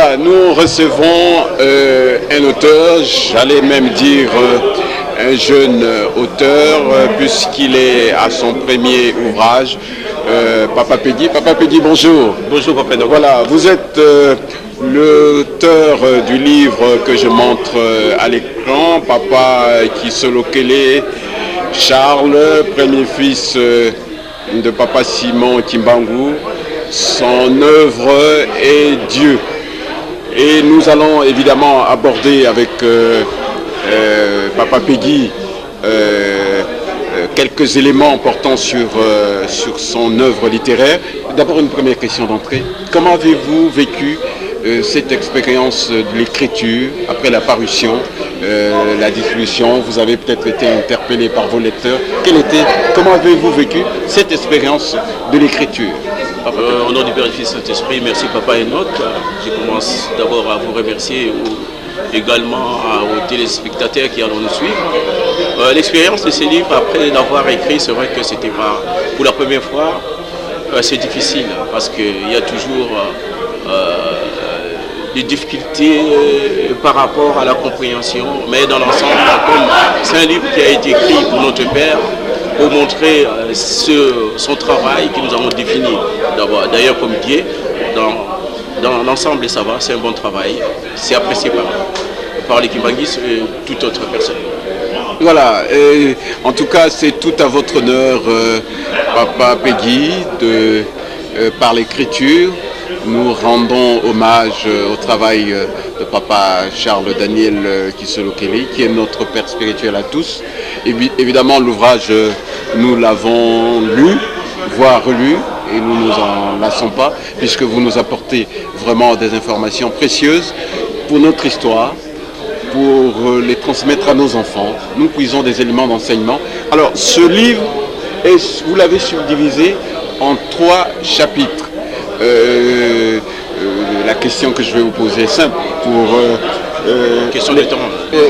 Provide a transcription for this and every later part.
Voilà, nous recevons un auteur, j'allais même dire un jeune auteur, puisqu'il est à son premier ouvrage, Papa Peggy. Papa Peggy, bonjour. Bonjour, Papa Nogo. Voilà, vous êtes l'auteur du livre que je montre à l'écran, Papa Kisolokele Charles, premier fils de Papa Simon Kimbangu. Son œuvre est Dieu. Et nous allons évidemment aborder avec Papa Peggy quelques éléments portant sur son œuvre littéraire. D'abord une première question d'entrée. Comment avez-vous vécu cette expérience de l'écriture après la parution, la distribution? Vous avez peut-être été interpellé par vos lecteurs. Comment avez-vous vécu cette expérience de l'écriture? Au nom du Père et du Fils Saint-Esprit, merci Papa Enoch. Je commence d'abord à vous remercier également aux téléspectateurs qui allons nous suivre. L'expérience de ces livres, après l'avoir écrit, c'est vrai que c'était pas pour la première fois, c'est difficile parce qu'il y a toujours des difficultés par rapport à la compréhension, mais dans l'ensemble, comme c'est un livre qui a été écrit pour notre Père, pour montrer son travail que nous avons défini d'ailleurs comme Dieu, dans l'ensemble ça va, c'est un bon travail, c'est apprécié par les Kimbangis et toute autre personne. Voilà, en tout cas c'est tout à votre honneur, Papa Peggy, par l'écriture. Nous rendons hommage au travail de Papa Charles Daniel Kisolokele, qui est notre père spirituel à tous. Et évidemment, l'ouvrage, nous l'avons lu, voire relu, et nous ne nous en lassons pas, puisque vous nous apportez vraiment des informations précieuses pour notre histoire, pour les transmettre à nos enfants. Nous puisons des éléments d'enseignement. Alors, ce livre, vous l'avez subdivisé en 3 chapitres. La question que je vais vous poser est simple pour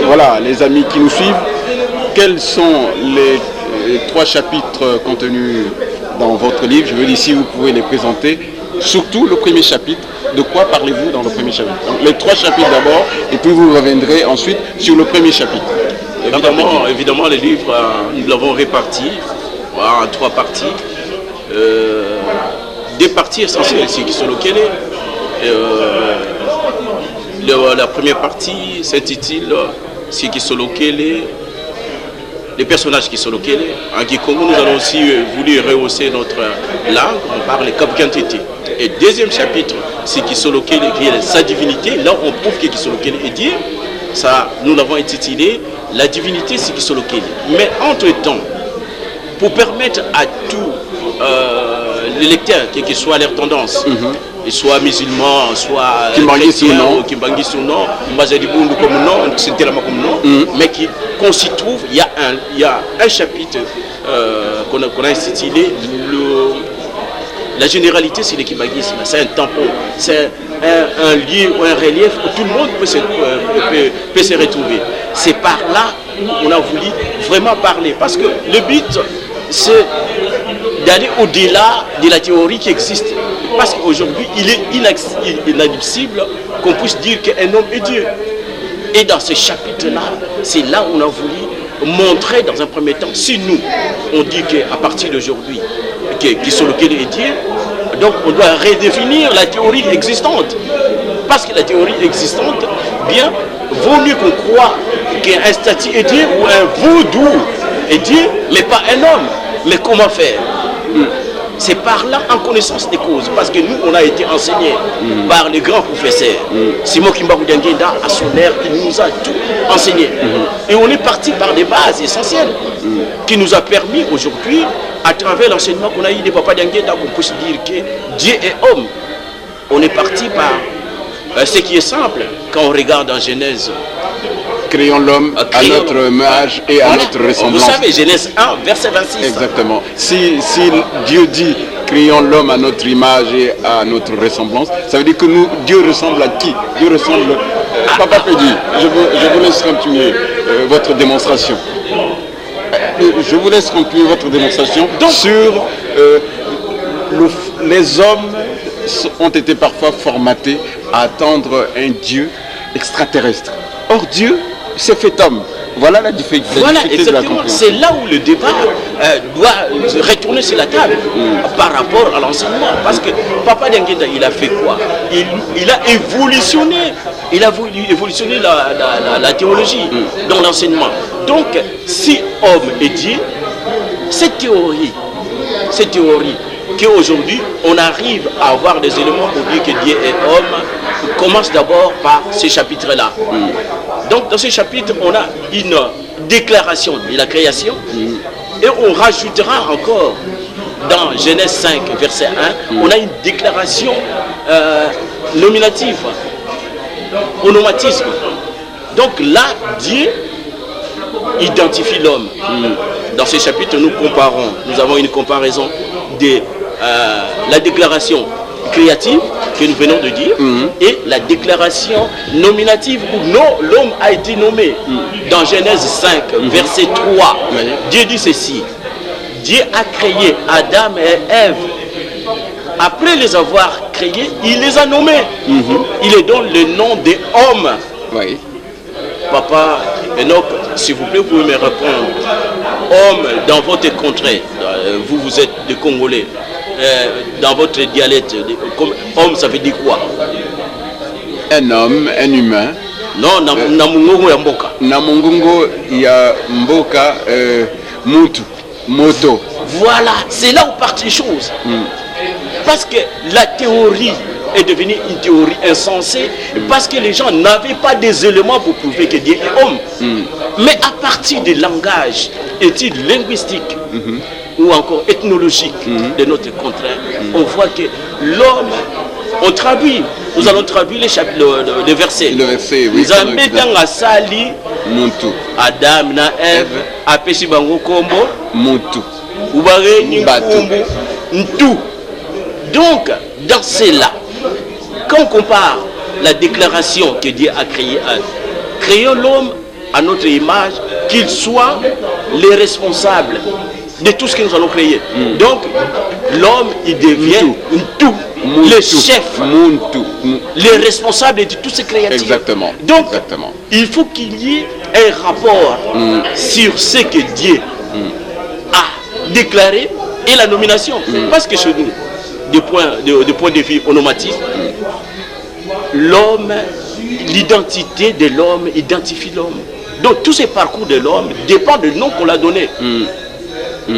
voilà, les amis qui nous suivent. Quels sont les 3 chapitres contenus dans votre livre? Je veux dire, si vous pouvez les présenter, surtout le premier chapitre. De quoi parlez-vous dans le premier chapitre? Donc, les 3 chapitres d'abord, et puis vous reviendrez ensuite sur le premier chapitre. Évidemment, les livres, nous l'avons réparti en 3 parties. Des parties essentielles ici qui sont locales. La première partie s'intitule Ce qui sont locales, les personnages qui sont locaux. En Kikongo, nous allons aussi voulu rehausser notre langue, on parle Kabkantete. Et deuxième chapitre, ce qui sont locaux, qui est sa divinité, là on prouve que qui sont locaux est Dieu. Ça, nous l'avons intitulé La divinité, c'est qui sont locaux. Mais entre-temps, pour permettre à tous les lecteurs, quelle que soit leur tendance, soit musulmans, soit chrétiens, Kimbangis ou non, Mbazadibundu comme non, Sintelama comme non, mais qu'on s'y trouve, il y a un chapitre qu'on a intitulé la généralité, c'est le kimbangisme, c'est un tampon, c'est un lieu ou un relief où tout le monde peut se retrouver. C'est par là qu'on a voulu vraiment parler, parce que le but, c'est d'aller au-delà de la théorie qui existe. Parce qu'aujourd'hui, il est inadmissible qu'on puisse dire qu'un homme est Dieu. Et dans ce chapitre-là, c'est là où on a voulu montrer dans un premier temps, si nous, on dit qu'à partir d'aujourd'hui, qui sont lequel est Dieu, donc on doit redéfinir la théorie existante. Parce que la théorie existante, bien, vaut mieux qu'on croit qu'un statut est Dieu ou un vaudou est Dieu, mais pas un homme. Mais comment faire? C'est par là, en connaissance des causes, parce que nous, on a été enseignés par les grands professeurs. Simon Kimbangu Diangenda, à son ère, il nous a tout enseigné. Et on est parti par des bases essentielles qui nous a permis aujourd'hui, à travers l'enseignement qu'on a eu des papas Diangenda, qu'on puisse dire que Dieu est homme. On est parti par ce qui est simple, quand on regarde en Genèse. Créons l'homme à notre image et à notre ressemblance. Vous savez, Genèse 1, verset 26. Exactement. Si Dieu dit créons l'homme à notre image et à notre ressemblance, ça veut dire que Dieu ressemble à qui? Dieu ressemble... Papa Peggy, je vous laisse continuer votre démonstration. Je vous laisse conclure votre démonstration sur les hommes ont été parfois formatés à attendre un Dieu extraterrestre. Or, Dieu s'est fait homme. Voilà la difficulté. Voilà, exactement. C'est là où le débat doit retourner sur la table par rapport à l'enseignement. Parce que Papa Diangueta, il a fait quoi? Il a évolutionné. Il a évolutionné la théologie dans l'enseignement. Donc, si homme est Dieu, cette théorie qu'aujourd'hui on arrive à avoir des éléments pour dire que Dieu est homme, commence d'abord par ces chapitres-là. Donc dans ces chapitres, on a une déclaration de la création et on rajoutera encore dans Genèse 5, verset 1, on a une déclaration nominative, onomatisme. Donc là, Dieu identifie l'homme. Dans ces chapitres, nous avons une comparaison de la déclaration créative que nous venons de dire et la déclaration nominative où l'homme a été nommé. Dans Genèse 5, verset 3, Dieu dit ceci: Dieu a créé Adam et Ève. Après les avoir créés, il les a nommés. Il les donne le nom des hommes. Oui. Papa Enoch, s'il vous plaît, vous pouvez me répondre. Homme, dans votre contrée, vous êtes des Congolais, dans votre dialecte, homme, ça veut dire quoi? Un homme, un humain. Non, Namungongo ya Mboka. Namungongo ya Mboka, Mutu, Moto. Voilà, c'est là où partent les choses. Parce que la théorie est devenue une théorie insensée parce que les gens n'avaient pas des éléments pour prouver que Dieu est homme. Mais à partir des langages, études linguistiques ou encore ethnologiques de notre contraire, on voit que l'homme, on traduit, nous allons traduire les versets. Le verset, oui. Nous avons Asali, Muntu. Adam na Ève, apesi bango kombo, Muntu. Ubare Nkumbu, Ntu. Donc, dans cela, quand on compare la déclaration que Dieu a créée, créons l'homme à notre image, qu'il soit les responsables de tout ce que nous allons créer. Donc, l'homme, il devient tout, le chef, les responsables de toutes ces créatures. Exactement. Donc, exactement. Il faut qu'il y ait un rapport sur ce que Dieu a déclaré et la nomination. Parce que chez nous, du point de vue onomatique, l'homme, l'identité de l'homme identifie l'homme. Donc tous ces parcours de l'homme dépendent du nom qu'on l'a donné.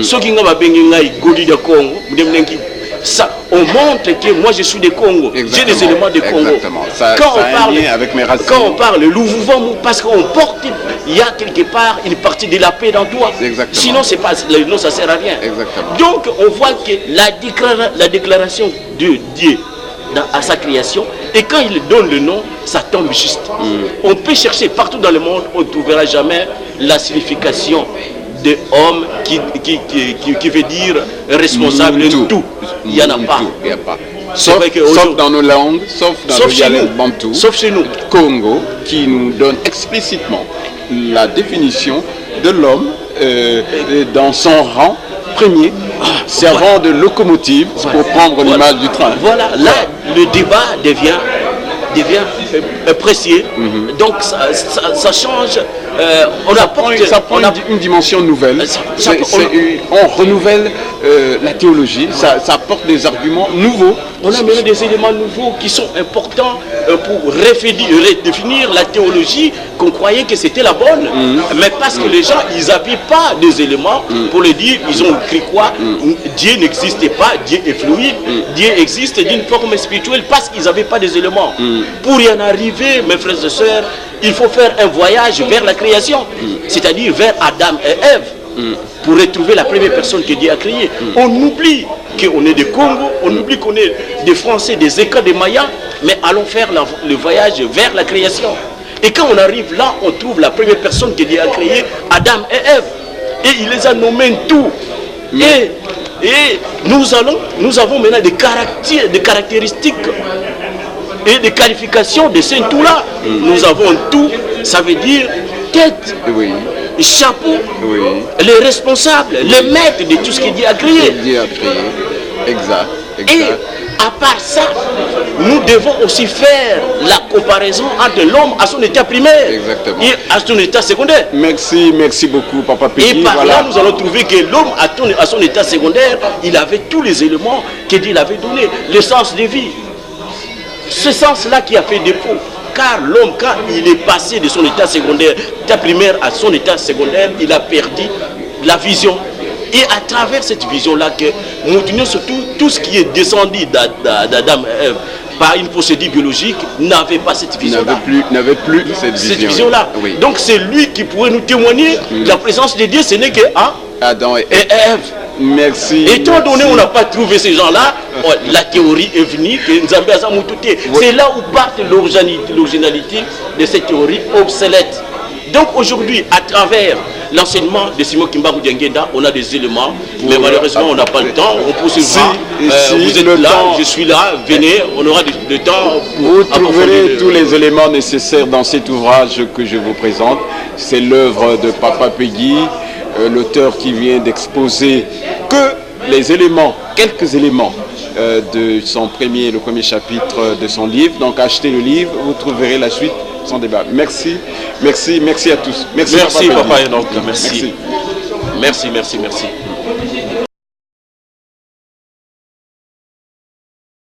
Ceux qui ont Goli de Congo, ça, on montre que moi je suis des Congo, j'ai des éléments de Congo. Quand on parle Louvouvamou, parce qu'on porte, il y a quelque part une partie de la paix dans toi. Sinon c'est pas, le nom ça sert à rien. Donc on voit que la déclaration de Dieu à sa création, et quand il donne le nom, ça tombe juste. On peut chercher partout dans le monde, on ne trouvera jamais la signification de homme qui veut dire responsable de tout. Il n'y en a pas. Sauf dans nos langues, sauf dans le dialecte bantou, sauf chez nous. Congo, qui nous donne explicitement la définition de l'homme dans son rang premier, servant de locomotive pour prendre l'image du train. Voilà, là, le débat devient précieux. Donc ça change. Ça prend une dimension nouvelle. On renouvelle la théologie, ça apporte des arguments nouveaux. On a même des éléments nouveaux qui sont importants pour redéfinir la théologie qu'on croyait que c'était la bonne. Mais parce que les gens, ils n'avaient pas des éléments pour le dire, ils ont écrit quoi? Dieu n'existait pas, Dieu est fluide, Dieu existe d'une forme spirituelle parce qu'ils n'avaient pas des éléments. Pour y en arriver, mes frères et sœurs, il faut faire un voyage vers la création, c'est-à-dire vers Adam et Ève, pour retrouver la première personne que Dieu a créée. On oublie qu'on est des Congo, on oublie qu'on est des Français, des Écats, des Mayas, mais allons faire le voyage vers la création. Et quand on arrive là, on trouve la première personne que Dieu a créée, Adam et Ève. Et il les a nommés tout. Et nous avons maintenant des caractéristiques et des qualifications de ces tout-là. Nous avons tout, ça veut dire tête, chapeau, les responsables, les maîtres de tout ce que Dieu a créé. Exact. Et à part ça, nous devons aussi faire la comparaison entre l'homme à son état primaire et à son état secondaire. Merci beaucoup, Papa Peggy. Et par là, nous allons trouver que l'homme à son état secondaire, il avait tous les éléments que Dieu avait donnés. Le sens de vie. Ce sens-là qui a fait défaut. Car l'homme, quand il est passé de son état secondaire, état primaire à son état secondaire, il a perdu la vision. Et à travers cette vision-là, que nous tenons surtout tout ce qui est descendu d'Adam et Ève par une procédure biologique n'avait pas cette vision-là. N'avait plus cette vision-là. Oui. Donc c'est lui qui pourrait nous témoigner de la présence de Dieu. Ce n'est que Adam et Ève. Merci. Étant donné on n'a pas trouvé ces gens-là, la théorie est venue que Nzambe a Zamoutouté. C'est là où part l'originalité de cette théorie obsolète. Donc aujourd'hui, à travers l'enseignement de Simon Kimbarou Diangenda, on a des éléments, mais malheureusement on n'a pas le temps. On peut se voir. Vous êtes là, je suis là, venez, on aura le temps. Vous trouverez tous les éléments nécessaires dans cet ouvrage que je vous présente. C'est l'œuvre de Papa Peggy, l'auteur qui vient d'exposer que les éléments, quelques éléments de le premier chapitre de son livre. Donc achetez le livre, vous trouverez la suite sans débat. Merci à tous. Merci Papa Enoch, merci. Merci.